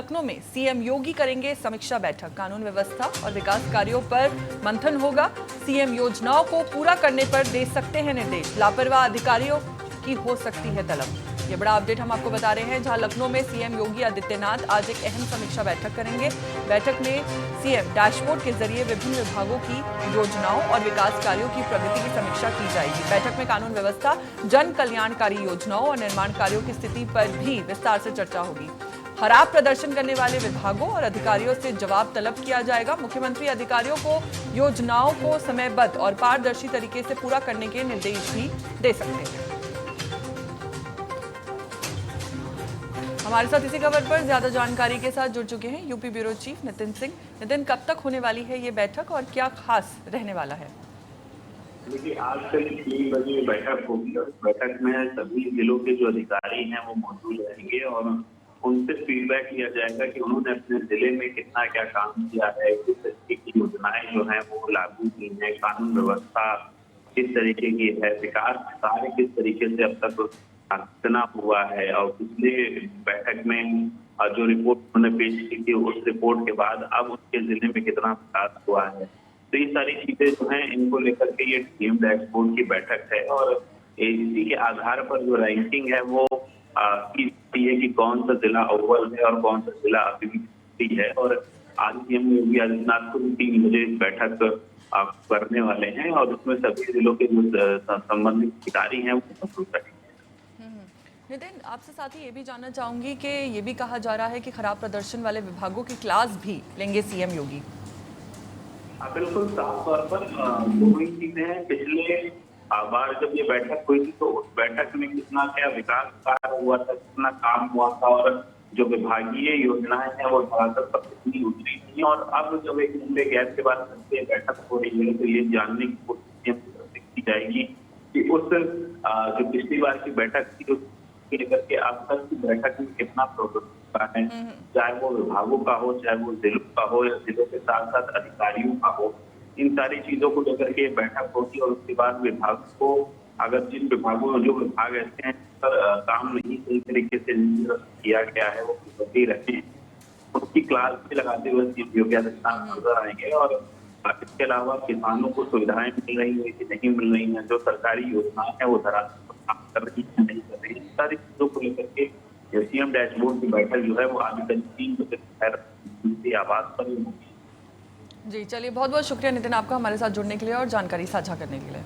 लखनऊ में सीएम योगी करेंगे समीक्षा बैठक। कानून व्यवस्था और विकास कार्यों पर मंथन होगा। सीएम योजनाओं को पूरा करने पर दे सकते हैं निर्देश। लापरवाह अधिकारियों की हो सकती है तलब। ये बड़ा अपडेट हम आपको बता रहे हैं, जहां लखनऊ में सीएम योगी आदित्यनाथ आज एक अहम समीक्षा बैठक करेंगे। बैठक में सीएम डैशबोर्ड के जरिए विभिन्न विभागों की योजनाओं और विकास कार्यों की प्रगति की समीक्षा की जाएगी। बैठक में कानून व्यवस्था, जन कल्याणकारी योजनाओं और निर्माण कार्यों की स्थिति पर भी विस्तार से चर्चा होगी। खराब प्रदर्शन करने वाले विभागों और अधिकारियों से जवाब तलब किया जाएगा। मुख्यमंत्री अधिकारियों को योजनाओं को समयबद्ध और पारदर्शी तरीके से पूरा करने के निर्देश भी दे सकते हैं। हमारे साथ इसी खबर पर ज्यादा जानकारी के साथ जुड़ चुके हैं UP bureau chief Nitin Singh. Nitin, कब तक होने वाली है ये बैठक और क्या खास रहने वाला है? देखिए, आज कल 3 बजे बैठक होगी और बैठक में सभी जिलों के जो अधिकारी हैं वो मौजूद रहेंगे और उनसे फीडबैक लिया जाएगा कि उन्होंने अपने जिले में कितना क्या काम किया है, किस तरीके की योजनाएं जो हैं वो लागू की हैं, कानून व्यवस्था किस तरीके की है, विकास कार्य किस तरीके से अब तक कितना हुआ है। और पिछले बैठक में जो रिपोर्ट उन्होंने पेश की थी, उस रिपोर्ट के बाद अब उसके जिले में कितना विकास हुआ है, तो ये सारी चीजें जो हैं इनको लेकर के ये टीम डैशबोर्ड की बैठक है। और इसी के आधार पर जो रैंकिंग है वो की है कि कौन सा जिला अव्वल है और कौन सा जिला अभी भी है। और आज सीएम योगी आदित्यनाथ को 3 बजे बैठक करने वाले हैं और उसमें सभी जिलों के जो संबंधित अधिकारी हैं वो मौजूद रहेंगे। नितिन, आपसे साथ ही ये भी जानना चाहूंगी कि ये भी कहा जा रहा है कि खराब प्रदर्शन वाले विभागों की क्लास भी लेंगे सीएम योगी। बिल्कुल साफ तौर पर दोनों ही चीजें हैं। पिछले बार जब ये बैठक हुई थी तो उस बैठक में कितना क्या विकास कार्य हुआ था, कितना काम हुआ था और जो विभागीय योजनाएं हैं वो धरातल पर कितनी उतरी थी। और अब जब एक लंबे गैप के बाद बैठक हो रही है तो ये जानने की कोशिश की जाएगी कि उस जो पिछली बार की बैठक थी लेकर के अब तक की बैठक में कितना प्रोग्रेस हुआ है, चाहे वो विभागों का हो, चाहे वो जिलों का हो या जिलों के साथ साथ अधिकारियों का हो। इन सारी चीजों को लेकर के बैठक होगी और उसके बाद विभाग को अगर जिन विभागों में जो विभाग ऐसे हैं पर काम नहीं सही तरीके से किया गया है वो होते रहे, उसकी क्लास भी लगाते हुए योगी आदित्यनाथ नजर आएंगे। और इसके अलावा किसानों को सुविधाएं मिल रही है कि नहीं मिल रही है, जो सरकारी योजनाएं हैं वो धरातल पर काम कर रही है नहीं कर रही है, सारी चीजों को लेकर के सीएम डैशबोर्ड की बैठक जो है वो आज करीब 3 बजे आवास पर ही होगी। जी चलिए, बहुत बहुत शुक्रिया नितिन आपका हमारे साथ जुड़ने के लिए और जानकारी साझा करने के लिए।